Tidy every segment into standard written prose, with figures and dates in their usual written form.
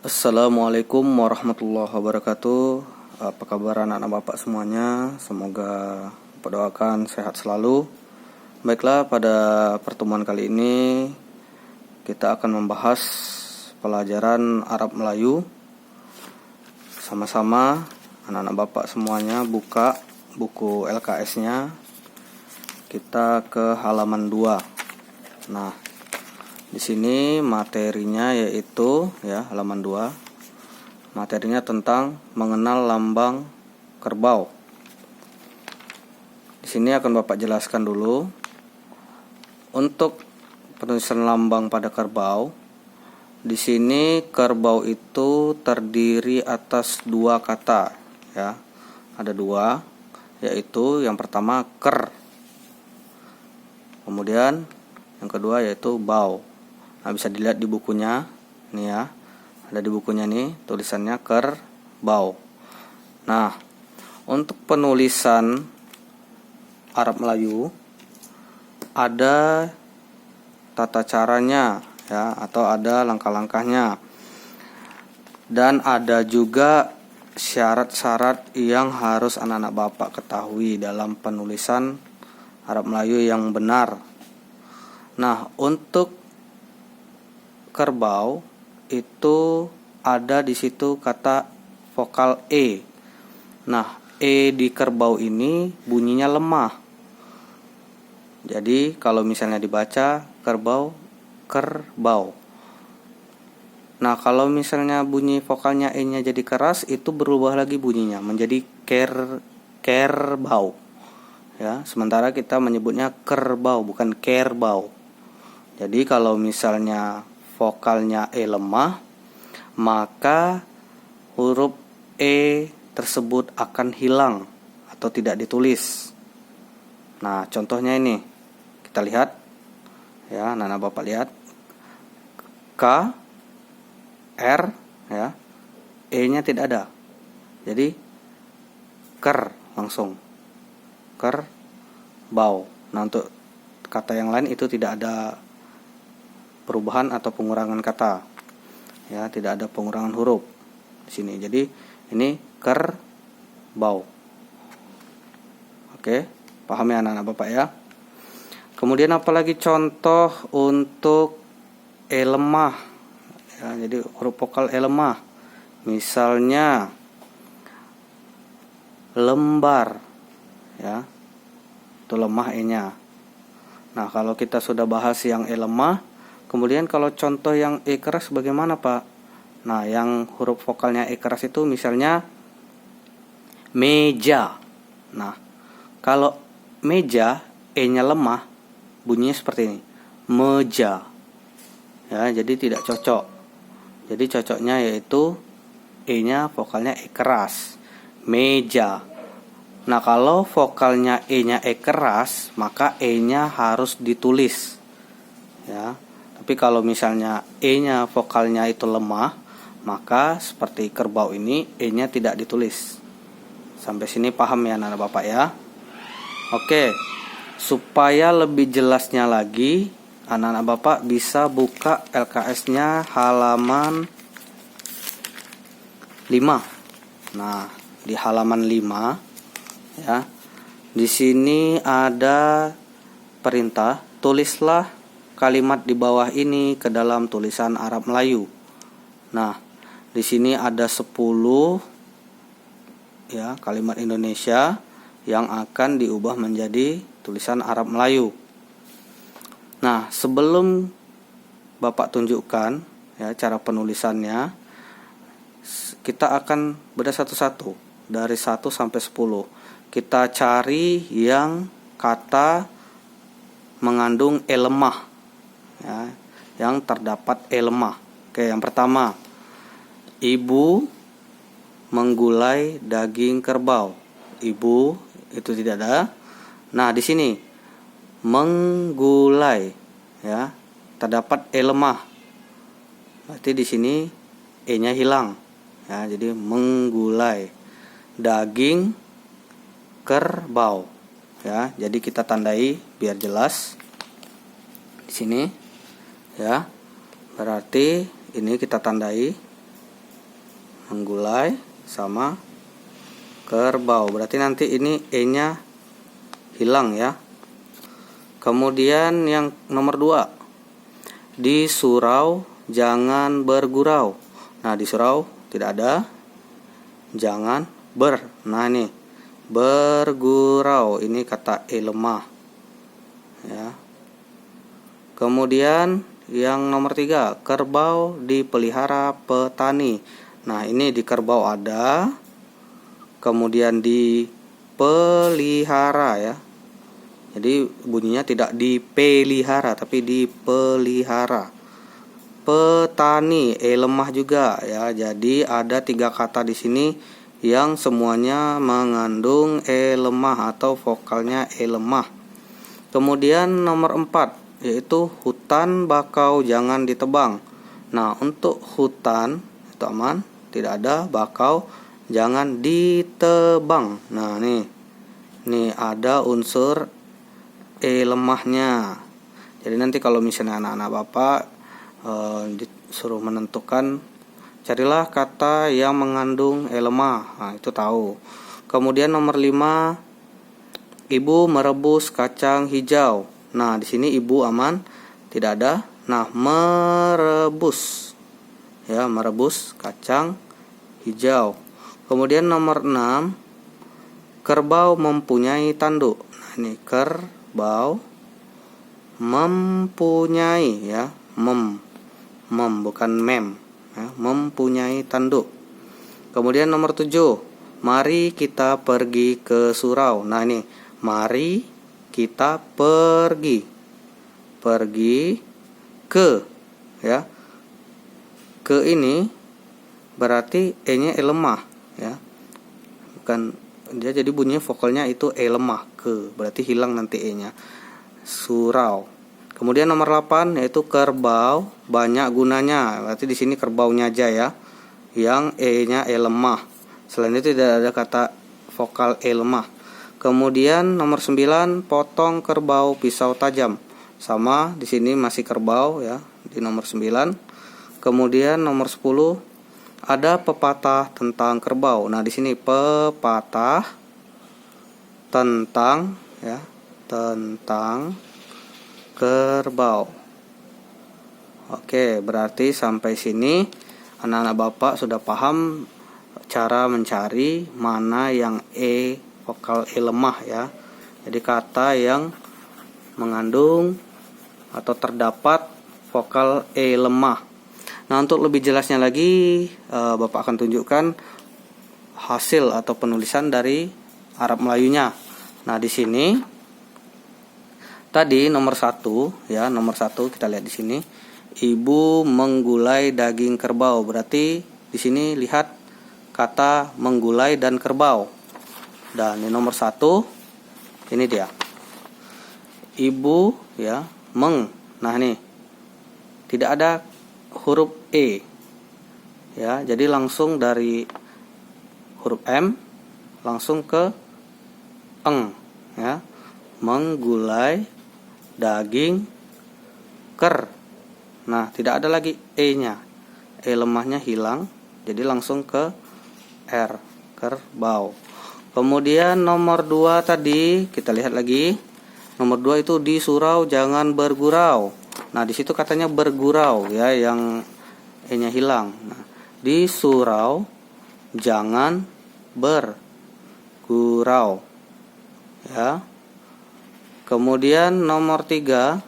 Assalamualaikum warahmatullahi wabarakatuh. Apa kabar anak-anak bapak semuanya? Semoga bapak doakan sehat selalu. Baiklah, pada pertemuan kali ini kita akan membahas pelajaran Arab Melayu. Sama-sama anak-anak bapak semuanya buka buku LKS-nya. Kita ke halaman 2. Nah, di sini materinya yaitu halaman 2. Materinya tentang mengenal lambang kerbau. Di sini akan Bapak jelaskan dulu. Untuk penulisan lambang pada kerbau, di sini kerbau itu terdiri atas 2 kata, ya. Ada 2, yaitu yang pertama ker. Kemudian yang kedua yaitu bau. Nah, bisa dilihat di bukunya, nih ya, ada di bukunya nih tulisannya kerbau. Nah, untuk penulisan Arab Melayu ada tata caranya, ya, atau ada langkah-langkahnya, dan ada juga syarat-syarat yang harus anak-anak bapak ketahui dalam penulisan Arab Melayu yang benar. Nah, untuk kerbau itu ada di situ kata vokal E. Nah, E di kerbau ini bunyinya lemah. Jadi kalau misalnya dibaca kerbau, kerbau. Nah, kalau misalnya bunyi vokalnya E-nya jadi keras, itu berubah lagi bunyinya menjadi kerbau. Ya, sementara kita menyebutnya kerbau bukan kerbau. Jadi kalau misalnya vokalnya E lemah, maka huruf E tersebut akan hilang atau tidak ditulis. Nah, contohnya ini. Kita lihat. Ya, anak-anak bapak lihat. K, R, ya. E-nya tidak ada. Jadi ker langsung. Kerbau. Nah, untuk kata yang lain itu tidak ada perubahan atau pengurangan kata, ya, tidak ada pengurangan huruf di sini. Jadi ini kerbau. Oke, paham ya anak-anak bapak ya. Kemudian apalagi contoh untuk E lemah, ya, jadi huruf vokal E lemah, misalnya lembar, ya, itu lemah E-nya. Nah, kalau kita sudah bahas yang E lemah, kemudian kalau contoh yang E keras bagaimana, Pak? Nah, yang huruf vokalnya E keras itu misalnya meja. Nah, kalau meja E-nya lemah, bunyinya seperti ini. Meja. Ya, jadi tidak cocok. Jadi cocoknya yaitu E-nya vokalnya E keras. Meja. Nah, kalau vokalnya E-nya E keras, maka E-nya harus ditulis. Ya. Tapi kalau misalnya E-nya vokalnya itu lemah, maka seperti kerbau ini E-nya tidak ditulis. Sampai sini paham ya anak-anak bapak ya? Oke, supaya lebih jelasnya lagi, anak-anak bapak bisa buka LKS-nya halaman 5. Nah, di halaman 5, ya, di sini ada perintah, tulislah kalimat di bawah ini ke dalam tulisan Arab Melayu. Nah, di sini ada 10 ya kalimat Indonesia yang akan diubah menjadi tulisan Arab Melayu. Nah, sebelum Bapak tunjukkan ya cara penulisannya, kita akan bedah satu-satu dari 1 sampai 10. Kita cari yang kata mengandung E lemah. Ya, yang terdapat E lemah. Oke, yang pertama, ibu menggulai daging kerbau. Ibu itu tidak ada. Nah, di sini menggulai, ya, terdapat E lemah. Berarti di sini E-nya hilang. Ya, jadi menggulai daging kerbau. Ya, jadi kita tandai biar jelas. Di sini. Ya, berarti ini kita tandai menggulai sama kerbau. Berarti nanti ini E-nya hilang ya. Kemudian yang nomor 2, di surau jangan bergurau. Nah, di surau tidak ada, jangan ber. Nah, ini bergurau, ini kata E lemah ya. Kemudian yang nomor 3, kerbau dipelihara petani. Nah, ini di kerbau ada, kemudian dipelihara ya. Jadi bunyinya tidak dipelihara tapi dipelihara. Petani, E lemah juga ya. Jadi ada 3 kata di sini yang semuanya mengandung E lemah atau vokalnya E lemah. Kemudian nomor 4, yaitu hutan bakau jangan ditebang. Nah, untuk hutan itu aman, tidak ada, bakau jangan ditebang. Nah, nih ada unsur E lemahnya. Jadi nanti kalau misalnya anak-anak Bapak disuruh menentukan, carilah kata yang mengandung E lemah. Nah, itu tahu. Kemudian nomor 5, ibu merebus kacang hijau. Nah, di sini ibu aman, tidak ada. Nah, merebus ya, merebus kacang hijau. Kemudian nomor 6, kerbau mempunyai tanduk. Nah, ini kerbau mempunyai ya, bukan mem ya, mempunyai tanduk. Kemudian nomor 7, mari kita pergi ke surau. Nah, ini mari kita pergi ke ya. Ke ini berarti E-nya E lemah ya. Bukan dia, jadi bunyinya vokalnya itu E lemah, ke. Berarti hilang nanti E-nya. Surau. Kemudian nomor 8, yaitu kerbau banyak gunanya. Berarti di sini kerbaunya aja ya, yang E-nya E lemah. Selain itu tidak ada kata vokal E lemah. Kemudian nomor 9, potong kerbau pisau tajam. Sama, di sini masih kerbau ya, di nomor 9. Kemudian nomor 10, ada pepatah tentang kerbau. Nah, di sini pepatah tentang ya, tentang kerbau. Oke, berarti sampai sini anak-anak Bapak sudah paham cara mencari mana yang E, vokal E lemah ya. Jadi kata yang mengandung atau terdapat vokal E lemah. Nah, untuk lebih jelasnya lagi, Bapak akan tunjukkan hasil atau penulisan dari Arab Melayunya. Nah, di sini tadi nomor 1 ya, nomor 1 kita lihat di sini. Ibu menggulai daging kerbau. Berarti di sini lihat kata menggulai dan kerbau. Dan di nomor 1 ini dia. Ibu ya, meng. Nah, nih tidak ada huruf E ya, jadi langsung dari huruf M langsung ke eng ya. Menggulai daging ker. Nah, tidak ada lagi E-nya. E lemahnya hilang, jadi langsung ke R, kerbau. Kemudian nomor 2 tadi kita lihat lagi. Nomor 2 itu di surau jangan bergurau. Nah, di situ katanya bergurau ya, yang E-nya hilang. Nah, di surau jangan bergurau ya. Kemudian nomor 3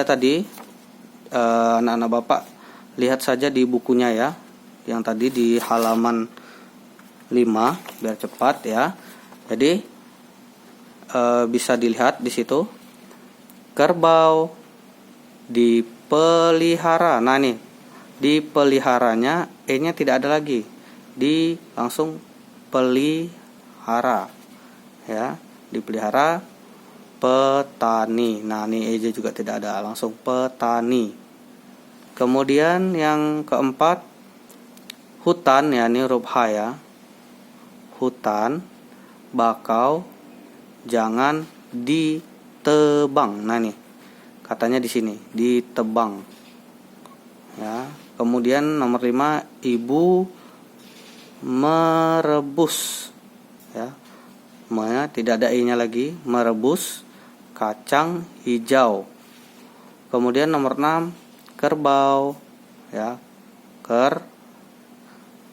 tadi anak-anak Bapak lihat saja di bukunya ya, yang tadi di halaman 5 biar cepat ya. Jadi bisa dilihat di situ kerbau dipelihara. Nah, nih dipeliharanya E-nya tidak ada lagi, di langsung pelihara ya, dipelihara petani. Nah, nih E juga tidak ada, langsung petani. Kemudian yang keempat, hutan ya, ini huruf H ya. Hutan bakau jangan ditebang. Nah, nih katanya di sini ditebang ya. Kemudian nomor 5, ibu merebus, ya, tidak ada i-nya lagi, merebus kacang hijau. Kemudian nomor 6, kerbau, ya,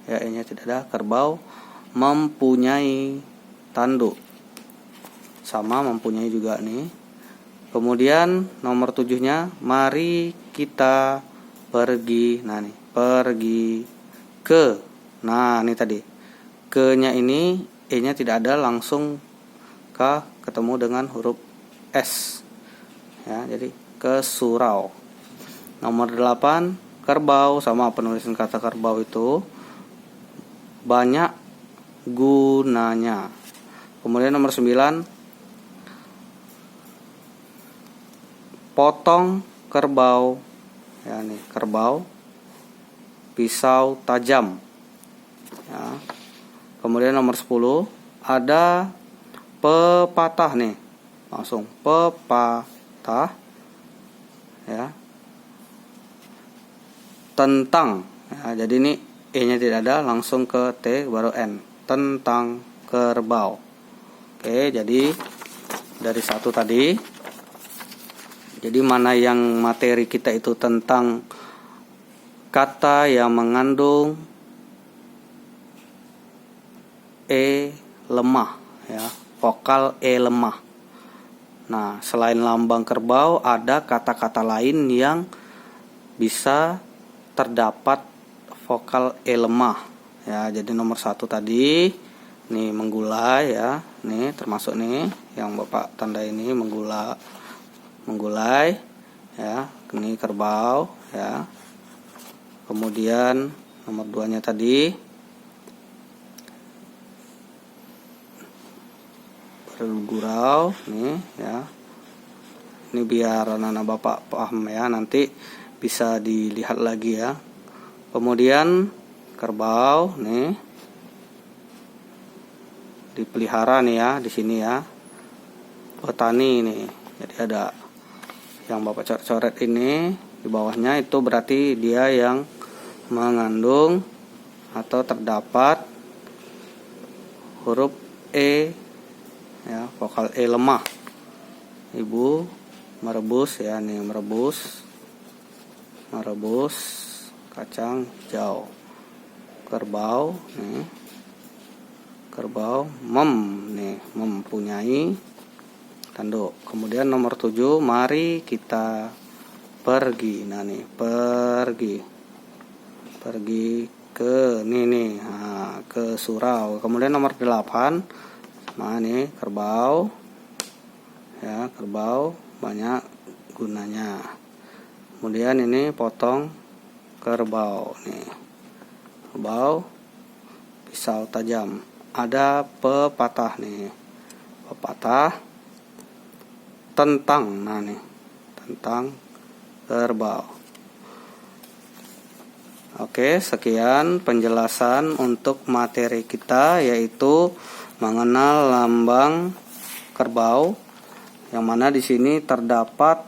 ya, i-nya tidak ada, kerbau mempunyai tanduk, sama mempunyai juga nih. Kemudian nomor 7-nya, mari kita pergi. Nah nih, pergi ke. Nah ini tadi, ke-nya ini e-nya tidak ada, langsung k ketemu dengan huruf s, ya, jadi ke surau. Nomor 8, kerbau, sama penulisan kata kerbau itu banyak gunanya. Kemudian nomor 9, potong kerbau, ya nih, kerbau pisau tajam, ya. Kemudian nomor 10, ada pepatah nih, langsung pepatah, ya, tentang, ya, jadi ini e-nya tidak ada, langsung ke t baru n, tentang kerbau. Oke, jadi dari 1 tadi, jadi mana yang materi kita itu tentang kata yang mengandung e lemah, ya, vokal e lemah. Nah, selain lambang kerbau, ada kata-kata lain yang bisa terdapat vokal e lemah, ya. Jadi nomor 1 tadi, nih menggulai, ya, nih termasuk nih yang Bapak tanda ini menggulai, ya, ini kerbau, ya. Kemudian nomor 2-nya tadi bergurau, nih, ya. Ini biar anak-anak Bapak paham, ya, nanti bisa dilihat lagi, ya. Kemudian kerbau nih dipelihara nih, ya, di sini, ya. Petani nih. Jadi ada yang Bapak coret-coret ini di bawahnya, itu berarti dia yang mengandung atau terdapat huruf e, ya, vokal e lemah. Ibu merebus, ya, nih merebus kacang hijau. Kerbau nih, kerbau nih mempunyai tanduk. Kemudian nomor 7, mari kita pergi. Nah nih, pergi ke nih, nah, ke surau. Kemudian nomor 8, nah nih kerbau, ya, kerbau banyak gunanya. Kemudian ini potong kerbau nih, kerbau pisau tajam. Ada pepatah nih, pepatah tentang, nah nih, tentang kerbau. Oke, sekian penjelasan untuk materi kita, yaitu mengenal lambang kerbau, yang mana di sini terdapat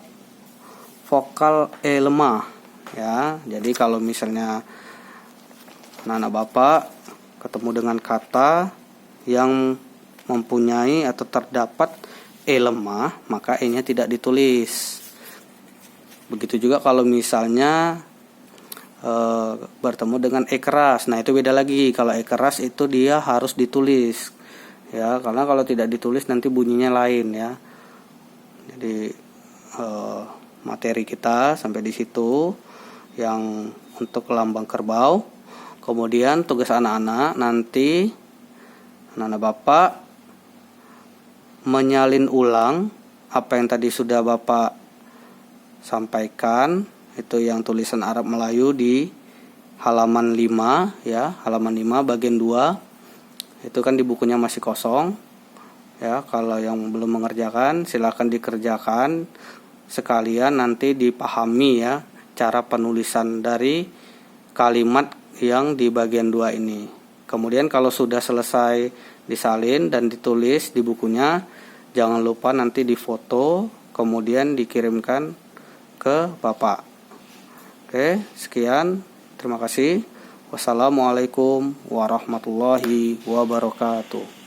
vokal e lemah, ya. Jadi kalau misalnya anak Bapak ketemu dengan kata yang mempunyai atau terdapat e lemah, maka e-nya tidak ditulis. Begitu juga kalau misalnya bertemu dengan e keras, nah itu beda lagi. Kalau e keras itu dia harus ditulis, ya, karena kalau tidak ditulis nanti bunyinya lain, ya. Jadi materi kita sampai di situ yang untuk lambang kerbau. Kemudian tugas anak-anak nanti, anak-anak Bapak menyalin ulang apa yang tadi sudah Bapak sampaikan, itu yang tulisan Arab Melayu di halaman 5, ya, halaman 5 bagian 2. Itu kan di bukunya masih kosong, ya. Kalau yang belum mengerjakan silakan dikerjakan sekalian, nanti dipahami, ya, cara penulisan dari kalimat yang di bagian 2 ini. Kemudian kalau sudah selesai disalin dan ditulis di bukunya, jangan lupa nanti difoto kemudian dikirimkan ke Bapak. Oke, sekian. Terima kasih. Wassalamualaikum warahmatullahi wabarakatuh.